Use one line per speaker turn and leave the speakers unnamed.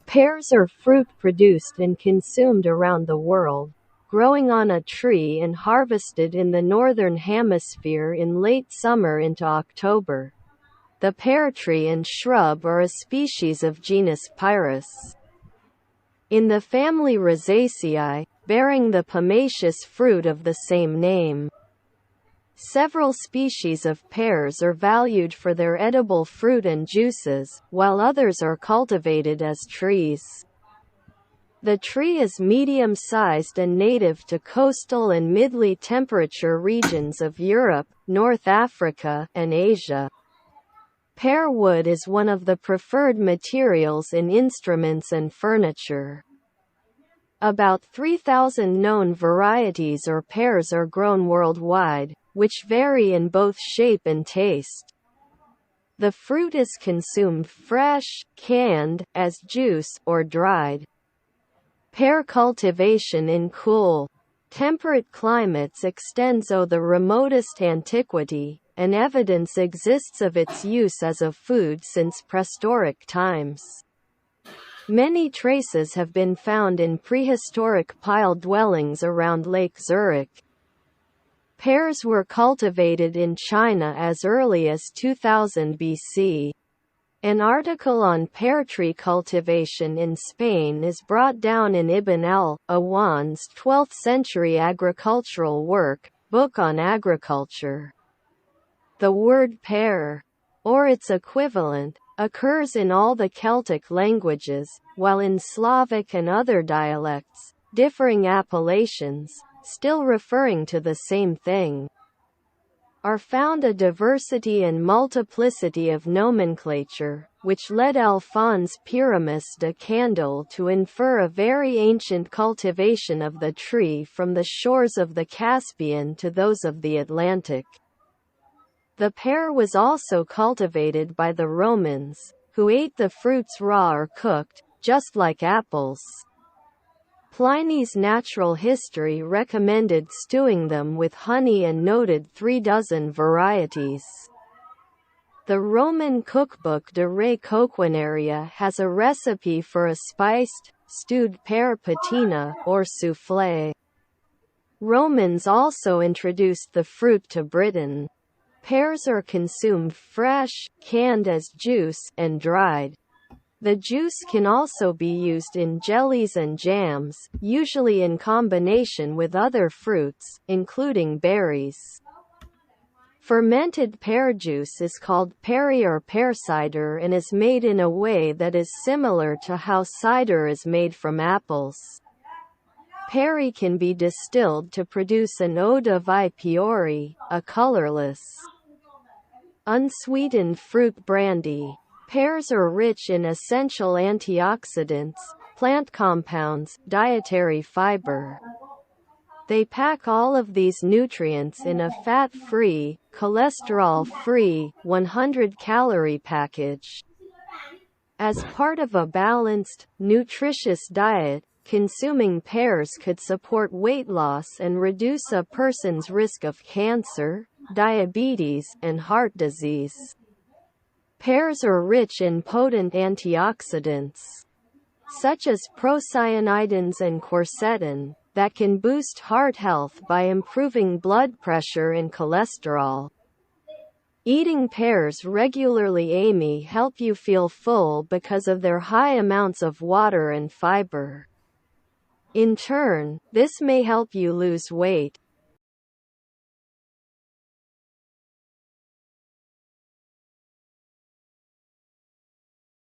Pears are fruit produced and consumed around the world, growing on a tree and harvested in the northern hemisphere in late summer into October. The pear tree and shrub are a species of genus Pears. In the family Rosaceae, bearing the pomaceous fruit of the same name. Several species of pears are valued for their edible fruit and juices, while others are cultivated as trees. The tree is medium-sized and native to coastal and mildly temperature regions of Europe, North Africa, and Asia. Pear wood is one of the preferred materials in instruments and furniture. About 3,000 known varieties or pears are grown worldwide, which vary in both shape and taste. The fruit is consumed fresh, canned, as juice, or dried. Pear cultivation in cool, temperate climates extends to the remotest antiquity, and evidence exists of its use as a food since prehistoric times. Many traces have been found in prehistoric pile dwellings around Lake Zurich. Pears were cultivated in China as early as 2000 BC. An article on pear tree cultivation in Spain is brought down in Ibn al-Awan's 12th century agricultural work, Book on Agriculture. The word pear, or its equivalent, occurs in all the Celtic languages, while in Slavic and other dialects, differing appellations, still referring to the same thing, are found a diversity and multiplicity of nomenclature, which led Alphonse Pyramus de Candolle to infer a very ancient cultivation of the tree from the shores of the Caspian to those of the Atlantic. The pear was also cultivated by the Romans, who ate the fruits raw or cooked, just like apples. Pliny's Natural History recommended stewing them with honey and noted 36 varieties. The Roman cookbook De Re Coquinaria has a recipe for a spiced, stewed pear patina, or soufflé. Romans also introduced the fruit to Britain. Pears are consumed fresh, canned as juice, and dried. The juice can also be used in jellies and jams, usually in combination with other fruits, including berries. Fermented pear juice is called perry or pear cider and is made in a way that is similar to how cider is made from apples. Perry can be distilled to produce an eau de vie priori, a colorless, unsweetened fruit brandy. Pears are rich in essential antioxidants, plant compounds, dietary fiber. They pack all of these nutrients in a fat-free, cholesterol-free, 100-calorie package. As part of a balanced, nutritious diet, consuming pears could support weight loss and reduce a person's risk of cancer, diabetes, and heart disease. Pears are rich in potent antioxidants, such as procyanidins and quercetin, that can boost heart health by improving blood pressure and cholesterol. Eating pears regularly may help you feel full because of their high amounts of water and fiber. In turn, this may help you lose weight.